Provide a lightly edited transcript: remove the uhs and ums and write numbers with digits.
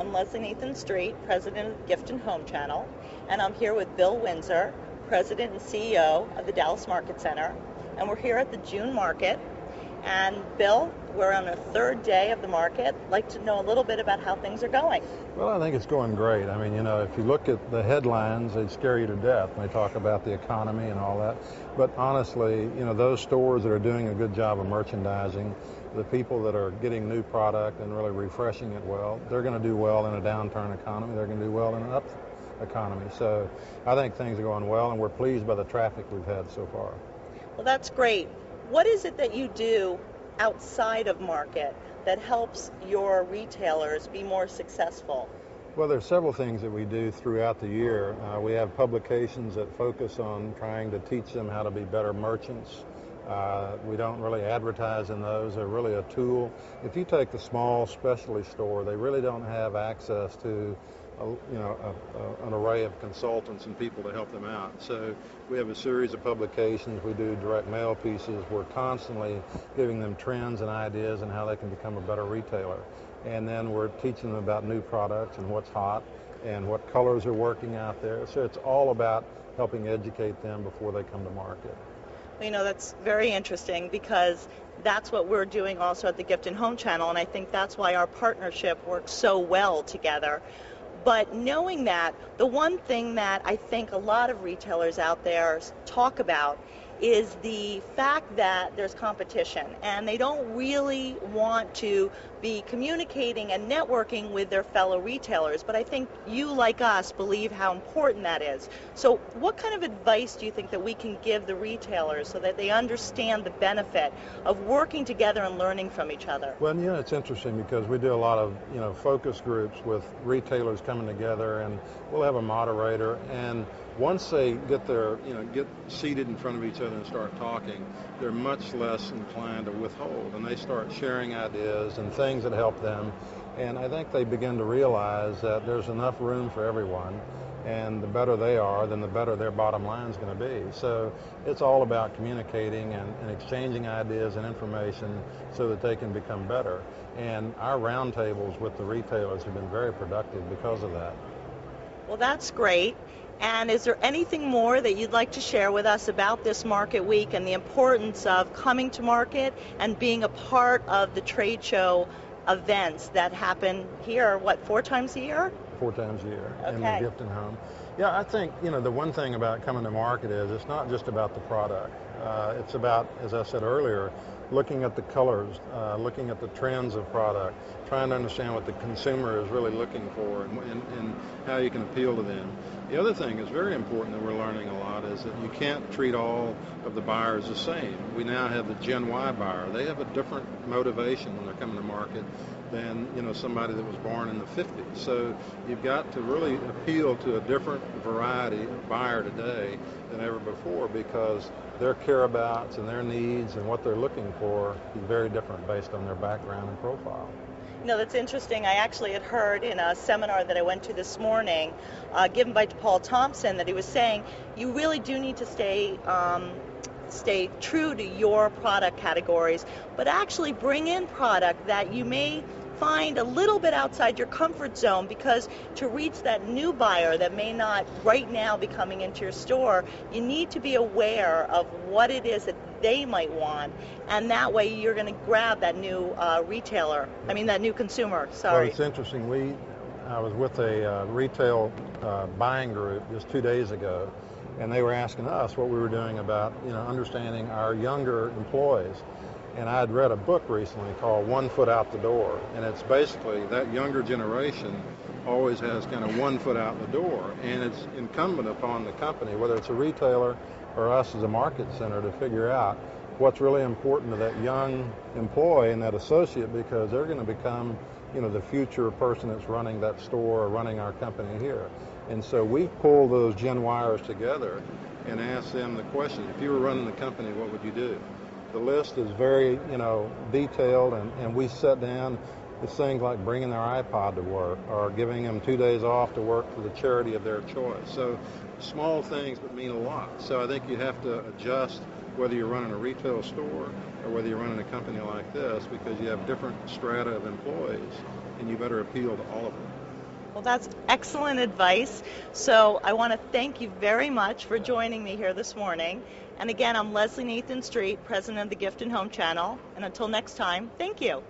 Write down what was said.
I'm Leslie Nathan Street, president of the Gift and Home Channel, and I'm here with Bill Windsor, president and CEO of the Dallas Market Center. And we're here at the June market. And Bill, we're on the third day of the market. I'd like to know a little bit about how things are going. Well, I think it's going great. I mean, if you look at the headlines, they scare you to death when they talk about the economy and all that. But honestly, those stores that are doing a good job of merchandising, the people that are getting new product and really refreshing it well, they're going to do well in a downturn economy. They're going to do well in an up economy. So I think things are going well, and we're pleased by the traffic we've had so far. Well, that's great. What is it that you do outside of market that helps your retailers be more successful? Well, there's several things that we do throughout the year. We have publications that focus on trying to teach them how to be better merchants. We don't really advertise in those. They're really a tool. If you take the small specialty store, they really don't have access to an array of consultants and people to help them out. So we have a series of publications. We do direct mail pieces. We're constantly giving them trends and ideas and how they can become a better retailer. And then we're teaching them about new products and what's hot and what colors are working out there. So it's all about helping educate them before they come to market. That's very interesting because that's what we're doing also at the Gift and Home Channel, and I think that's why our partnership works so well together. But knowing that, the one thing that I think a lot of retailers out there talk about is the fact that there's competition, and they don't really want to be communicating and networking with their fellow retailers. But I think you, like us, believe how important that is. So what kind of advice do you think that we can give the retailers so that they understand the benefit of working together and learning from each other? Well, it's interesting because we do a lot of, focus groups with retailers coming together, and we'll have a moderator, and once they get get seated in front of each other and start talking, they're much less inclined to withhold, and they start sharing ideas and things that help them. And I think they begin to realize that there's enough room for everyone, and the better they are, then the better their bottom line is going to be. So it's all about communicating and exchanging ideas and information so that they can become better. And our roundtables with the retailers have been very productive because of that. Well, that's great. And is there anything more that you'd like to share with us about this market week and the importance of coming to market and being a part of the trade show events that happen here, 4 times a year? 4 times a year. Okay. In the Gift and Home. Yeah, I think, the one thing about coming to market is it's not just about the product. It's about, as I said earlier, looking at the colors, looking at the trends of product, trying to understand what the consumer is really looking for and how you can appeal to them. The other thing is very important that we're learning a lot is that you can't treat all of the buyers the same. We now have the Gen Y buyer. They have a different motivation when they're coming to market than somebody that was born in the 50s. So you've got to really appeal to a different variety of buyer today than ever before because their careabouts and their needs and what they're looking for is very different based on their background and profile. That's interesting. I actually had heard in a seminar that I went to this morning, given by Paul Thompson, that he was saying you really do need to stay true to your product categories, but actually bring in product that you may find a little bit outside your comfort zone, because to reach that new buyer that may not right now be coming into your store, you need to be aware of what it is that they might want, and that way you're going to grab that new that new consumer. Sorry. Well, it's interesting. I was with a retail buying group just 2 days ago, and they were asking us what we were doing about understanding our younger employees. And I had read a book recently called One Foot Out the Door, and it's basically that younger generation always has kind of 1 foot out the door, and it's incumbent upon the company, whether it's a retailer or us as a market center, to figure out what's really important to that young employee and that associate, because they're going to become the future person that's running that store or running our company here. And so we pull those Gen Yers together and ask them the question, if you were running the company, what would you do? The list is very, detailed, and we sit down. It's things like bringing their iPod to work or giving them 2 days off to work for the charity of their choice. So small things but mean a lot. So I think you have to adjust whether you're running a retail store or whether you're running a company like this, because you have different strata of employees, and you better appeal to all of them. Well, that's excellent advice. So I want to thank you very much for joining me here this morning. And again, I'm Leslie Nathan Street, president of the Gift and Home Channel. And until next time, thank you.